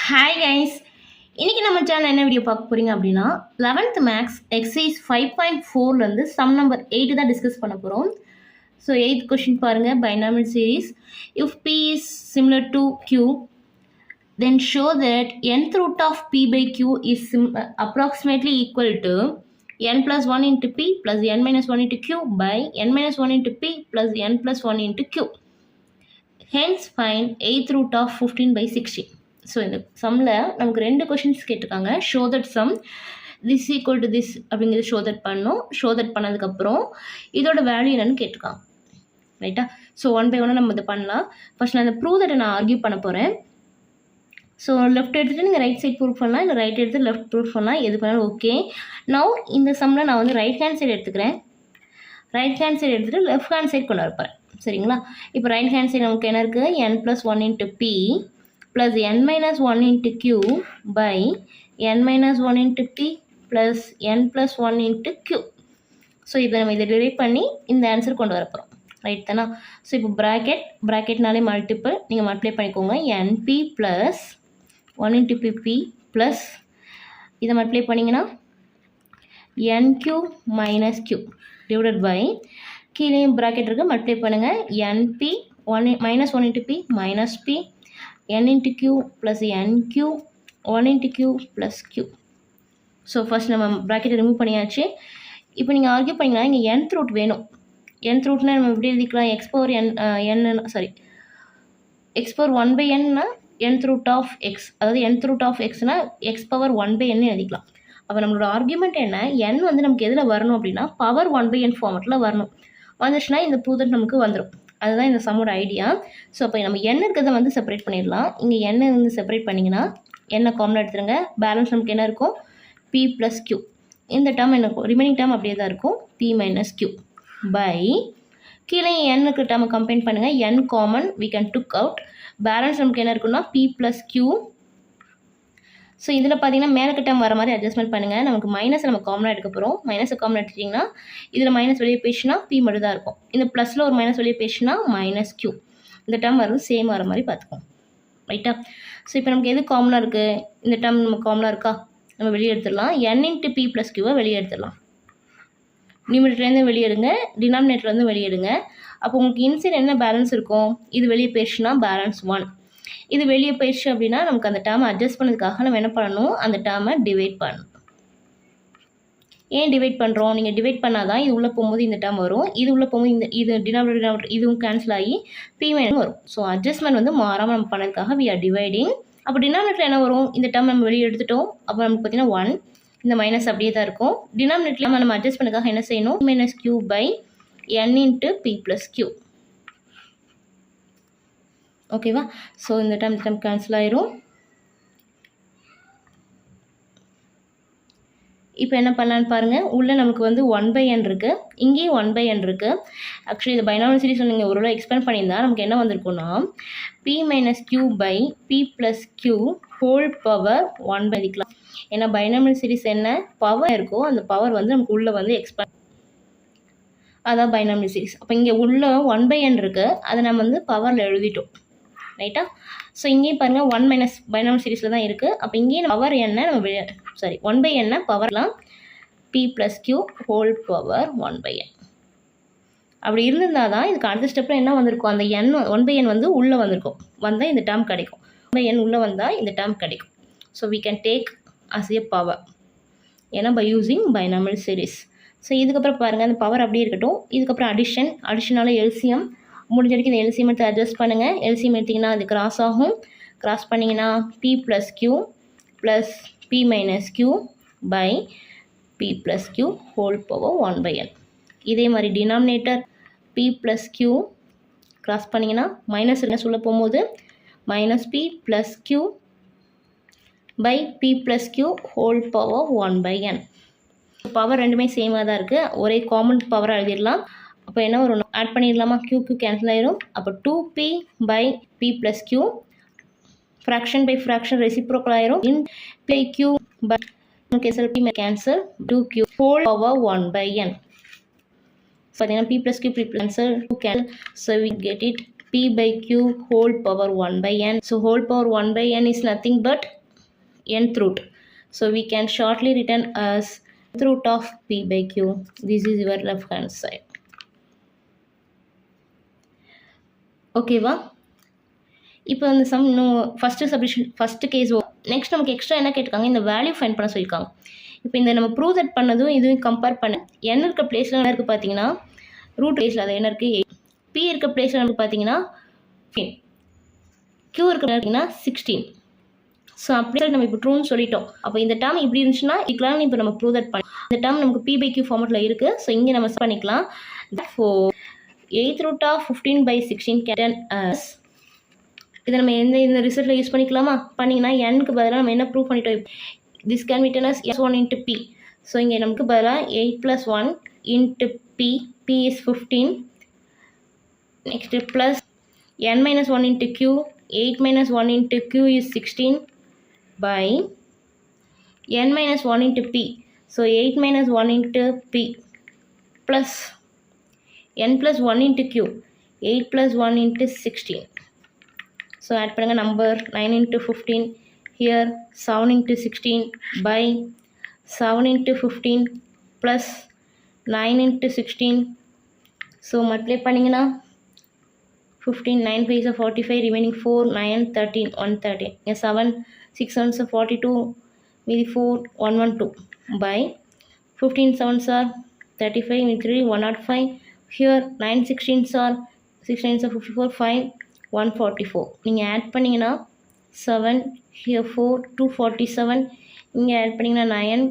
Hi guys, இன்றைக்கி நம்ம channel என்ன வீடியோ பார்க்க போகிறீங்க அப்படின்னா 11th மேக்ஸ் எக்ஸசைஸ் 5.4லேருந்து சம் நம்பர் 8 தான் டிஸ்கஸ் பண்ண போகிறோம். ஸோ 8th கொஷின் பாருங்கள். Binomial series if p is similar to q then show that nth root of p by q is approximately equal to n plus 1 into p plus n minus 1 into q by n minus 1 into p plus n plus 1 into q. Hence find 8th root of 15 by 16. So இந்த சம்மில் நமக்கு 2 questions கேட்டிருக்காங்க. Show that sum this equal to this அப்படிங்கிறது show that பண்ணணும். Show that பண்ணதுக்கப்புறம் இதோட value என்னன்னு கேட்டிருக்காங்க. ரைட்டா? ஸோ ஒன் பை ஒன்னாக நம்ம இதை பண்ணலாம். ஃபர்ஸ்ட் நான் இந்த ப்ரூவ் தட்டை நான் ஆர்கியூ பண்ண போகிறேன். ஸோ லெஃப்ட் எடுத்துகிட்டு நீங்கள் ரைட் சைட் ப்ரூவ் பண்ணலாம், இல்லை ரைட் எடுத்து லெஃப்ட் ப்ரூவ் பண்ணலாம், எது பண்ணாலும் ஓகே. நவ் இந்த சம்மில் நான் வந்து ரைட் ஹேண்ட் சைடு எடுத்துக்கிறேன். ரைட் ஹேண்ட் சைடு எடுத்துகிட்டு லெஃப்ட் ஹேண்ட் சைட் கொண்டு வரப்போகிறேன். சரிங்களா? இப்போ ரைட் ஹேண்ட் சைடு நமக்கு என்ன இருக்குது? n plus 1 into p plus n minus 1 into q by n minus 1 into p plus n plus 1 into q. So இப்போ நம்ம இதை டிரைவ் பண்ணி இந்த ஆன்சர் கொண்டு வரப்போகிறோம். ரைட் தானா? ஸோ இப்போ ப்ராக்கெட்னாலே மல்டிபிள், நீங்கள் மல்டிப்ளை பண்ணிக்கோங்க. np plus 1 into pp plus இதை மல்டிப்ளை பண்ணிங்கன்னா nq minus q divided by கீழேயும் ப்ராக்கெட் இருக்குது, மல்டிப்ளை பண்ணுங்கள். np minus 1 into p minus p n into q plus nq 1 into q plus q. So first நம்ம ப்ராக்கெட்டை remove பண்ணியாச்சு. இப்போ நீங்கள் argue பண்ணிங்கன்னா இங்கே nth ரூட் வேணும். nth ரூட்னா நம்ம எப்படி எழுதிக்கலாம்? x power x power 1 by nனா nth ரூட் ஆஃப் x, அதாவது nth ரூட் ஆஃப் xனா x பவர் 1 by n எழுதிக்கலாம். அப்போ நம்மளோட ஆர்கியூமெண்ட் என்ன? n வந்து நமக்கு எதில் வரணும் அப்படின்னா பவர் 1 by n ஃபார்மெட்டில் வரணும். வந்துச்சுன்னா இந்த ப்ரூவ் நமக்கு வந்துடும். அதுதான் இந்த சம்மோட ஐடியா. ஸோ அப்போ நம்ம n இருக்கிறத வந்து செப்பரேட் பண்ணிடலாம். இங்கே n வந்து செப்பரேட் பண்ணிங்கன்னா என்ன காமனாக எடுத்துருங்க. பேலன்ஸ் நமக்கு என்ன இருக்கும்? p plus q. இந்த டேர்ம் என்ன இருக்கும்? ரிமைனிங் டேர்ம் அப்படியே தான் இருக்கும், p மைனஸ் q பை கீழே n இருக்கிற டேர்மை கம்பைன் பண்ணுங்கள். n common we can took out. Balance நமக்கு என்ன இருக்குன்னா p ப்ளஸ் q. ஸோ இதில் பார்த்தீங்கன்னா மேலே டேர்ம் வர மாதிரி அட்ஜஸ்ட்மெண்ட் பண்ணுங்கள். நமக்கு மைனஸ் நம்ம காமனாக எடுக்க போகிறோம். மைனஸை காமனாக எடுத்துட்டிங்கன்னா இதில் மைனஸ் வெளியே போயிடுச்சுன்னா பி மட்டும் தான் இருக்கும். இந்த ப்ளஸில் ஒரு மைனஸ் வெளியே போயிடுச்சுன்னா மைனஸ் க்யூ. இந்த டேர்ம் வருது சேம் வர மாதிரி பார்த்துக்கோம். ரைட்டா? ஸோ இப்போ நமக்கு எது காமனாக இருக்குது? இந்த டேர்ம் நமக்கு காமனாக இருக்கா? நம்ம வெளியே எடுத்துடலாம். n இன்ட்டு பி ப்ளஸ் க்யூவை வெளியே எடுத்துடலாம். நியூமரேட்டர்லேருந்து வெளியேடுங்க, டினாமினேட்டர்லேருந்து வெளியேடுங்க. அப்போ உங்களுக்கு இன்சைட் என்ன பேலன்ஸ் இருக்கும்? இது வெளியே போயிடுச்சுன்னா பேலன்ஸ் 1. இது வெளியே போயிடுச்சு அப்படின்னா நமக்கு அந்த டேர்மை அட்ஜஸ்ட் பண்ணதுக்காக நம்ம என்ன பண்ணணும்? அந்த டேர்மை டிவைட் பண்ணணும். ஏன் டிவைட் பண்ணுறோம்? நீங்கள் டிவைட் பண்ணால் தான் இது உள்ளே போகும்போது இந்த டேர்ம் வரும், இது உள்ளே போகும்போது இது டினாமினேட்டர் இதுவும் கேன்சல் ஆகி பி மைனஸ் வரும். ஸோ அட்ஜஸ்ட்மெண்ட் வந்து மாறாமல் நம்ம பண்ணதுக்காக வி ஆர் டிவைடிங். அப்போ டினாமினேட்டர் என்ன வரும்? இந்த டேர்ம் நம்ம வெளியே எடுத்துட்டோம். அப்போ நமக்கு பார்த்தீங்கன்னா 1, இந்த மைனஸ் அப்படியே தான் இருக்கும். டினாமினேட்டர் நம்ம அட்ஜஸ்ட் பண்ணதுக்காக என்ன செய்யணும்? Minus Q by n into p plus q. ஓகேவா? ஸோ இந்த டைம் கேன்சல் ஆயிரும். இப்போ என்ன பண்ணலான்னு பாருங்கள். உள்ளே நமக்கு வந்து 1 by n இருக்குது, இங்கேயும் 1 by n இருக்குது. ஆக்சுவலி இந்த பைனாமியல் சீரிஸ் நீங்கள் ஒரு எக்ஸ்பேண்ட் பண்ணியிருந்தா நமக்கு என்ன வந்திருக்குன்னா p minus Q by p plus Q whole power 1 by எழுதிக்கலாம். ஏன்னா பைனாமியல் சீரிஸ் என்ன பவர் இருக்கோ அந்த பவர் வந்து நமக்கு உள்ளே வந்து எக்ஸ்பேண்ட், அதான் பைனாமியல் சீரிஸ். அப்போ இங்கே உள்ள 1 by n இருக்குது, அதை நம்ம வந்து பவரில் எழுதிட்டோம். ரைட்டா? ஸோ இங்கேயும் பாருங்கள் 1 மைனஸ் பைனாமியல் சீரிஸில் தான் இருக்குது. அப்போ இங்கேயும் பவர் என்ன நம்ம 1 by n பவர்லாம் p plus Q whole power 1 by n. அப்படி இருந்திருந்தால் தான் இதுக்கு அடுத்த ஸ்டெப்பில் என்ன வந்திருக்கும்? அந்த n 1 by n வந்து உள்ளே வந்திருக்கும், வந்தால் இந்த டேர்ம் கிடைக்கும். 1 by n உள்ளே வந்தால் இந்த டேர்ம் கிடைக்கும். So we can take as a power, ஏன்னா by using binomial series. So இதுக்கப்புறம் பாருங்கள் அந்த பவர் அப்படியே இருக்கட்டும். இதுக்கப்புறம் அடிஷனால எல்சிஎம் முடிஞ்ச வரைக்கும் இந்த எல்சிஎம் எடுத்து அட்ஜஸ்ட் பண்ணுங்கள். எல்சிஎம் எடுத்திங்கன்னா அது கிராஸ் ஆகும். கிராஸ் பண்ணிங்கன்னா p plus Q plus p minus Q by p plus Q whole power 1 by n. இதே மாதிரி denominator p plus Q cross பண்ணிங்கன்னா மைனஸ் என்ன சொல்ல போகும்போது minus p plus Q by p plus Q whole power 1 by n. Power ரெண்டுமே சேமாக தான் இருக்குது, ஒரே காமன் பவராக எழுதிடலாம். அப்போ என்ன ஒரு ஆட் பண்ணிடலாமா? q கேன்சல் ஆயிரும். அப்போ 2p by p plus q fraction by fraction reciprocal ஆயிரும். In by q by cancel p cancel 2q whole power 1 by n. பார்த்தீங்கன்னா p plus q cancel 2 cancel. So we get it p by q whole power 1 by n. So whole power 1 by n is nothing but nth root. So we can shortly written as nth root of p by q. This is your left hand side. ஓகேவா? இப்போ இந்த some இன்னும் first case. Next நமக்கு extra என்ன கேட்டிருக்காங்க, இந்த value find பண்ண சொல்லியிருக்காங்க. இப்போ இந்த நம்ம ப்ரூவ் தட் பண்ணதும் இதுவும் கம்பேர் பண்ண n இருக்க பிளேஸில் என்ன இருக்குது பார்த்தீங்கன்னா ரூட் பிளேஸில் அது என்ன இருக்குது 8, p இருக்க பிளேஸில் நமக்கு பார்த்தீங்கன்னா 15, q இருக்க பார்த்தீங்கன்னா 16. ஸோ அப்படி நம்ம இப்போ ட்ரூன்னு சொல்லிட்டோம். அப்போ இந்த டேர்ம் இப்படி இருந்துச்சுன்னா இதுக்கெல்லாம் இப்போ நம்ம ப்ரூவ் தட் பண்ணி இந்த டேர்ம் நமக்கு p by q ஃபார்மெட்டில் இருக்குது. ஸோ இங்கே நம்ம பண்ணிக்கலாம். Eighth root of 15 by 16 can as இதை நம்ம இந்த ரிசல்ட்டில் யூஸ் பண்ணிக்கலாமா? பண்ணிங்கன்னா nக்கு பதிலாக நம்ம என்ன ப்ரூவ் பண்ணிட்டோம், this can be written as s1 into p. So இங்கே நமக்கு பதிலாக 8 plus 1 into p is 15. Next plus n minus 1 into q, 8 minus 1 into q is 16 by n minus 1 into p. So 8 minus 1 into p plus n plus 1 into q, 8 plus 1 into 16. So add பண்ணுங்க number 9 into 15, here 7 into 16 by 7 into 15 plus 9 into 16. So multiply பண்ணிங்கன்னா 15, 9 5 is 45, remaining 4, 9, 13, 113. Yes, 7, 6 1 is 42, maybe 4, 112 by 15 7s are 35, with 3, 105. Here 9 16s are 6 9s are 54, 5, 144. நீங்கள் add பண்ணிங்கன்னா 7, here 4, 247. இங்கே add பண்ணிங்கன்னா 9,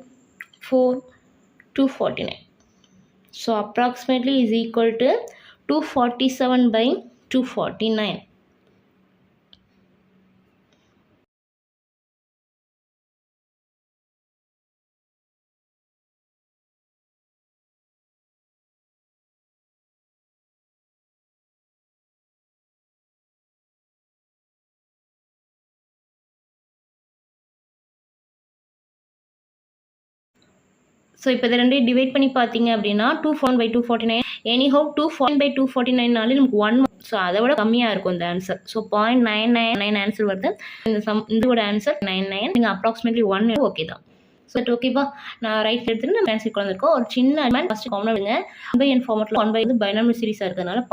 4, 249. So approximately is equal to 247 by 249. So இப்போ இதை ரெண்டையும் divide பண்ணி பார்த்தீங்க அப்படின்னா 241 by 249. எனிஹோ 241 by 249னாலே நமக்கு 1, ஸோ அதை விட கம்மியாக இருக்கும் இந்த ஆன்சர். ஸோ 0.999 ஆன்சர் வருது. இதோட ஆன்சர் 99. நீங்கள் அப்ராக்சிமேட்லி 1 ஓகே தான். ஸோ இட் ஓகேவா? நான் ரைட் எடுத்துட்டு நம்ம ஆன்சர் கொண்டிருக்கோம். ஒரு சின்ன ஃபஸ்ட்டு காமன் விடுங்க. 1 by n ஃபார்மெட்டில் 1 by பைனாமியல் சீரிஸாக இருக்கிறதுனால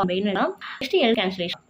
நெக்ஸ்ட் எல் கேன்சலேஷன்.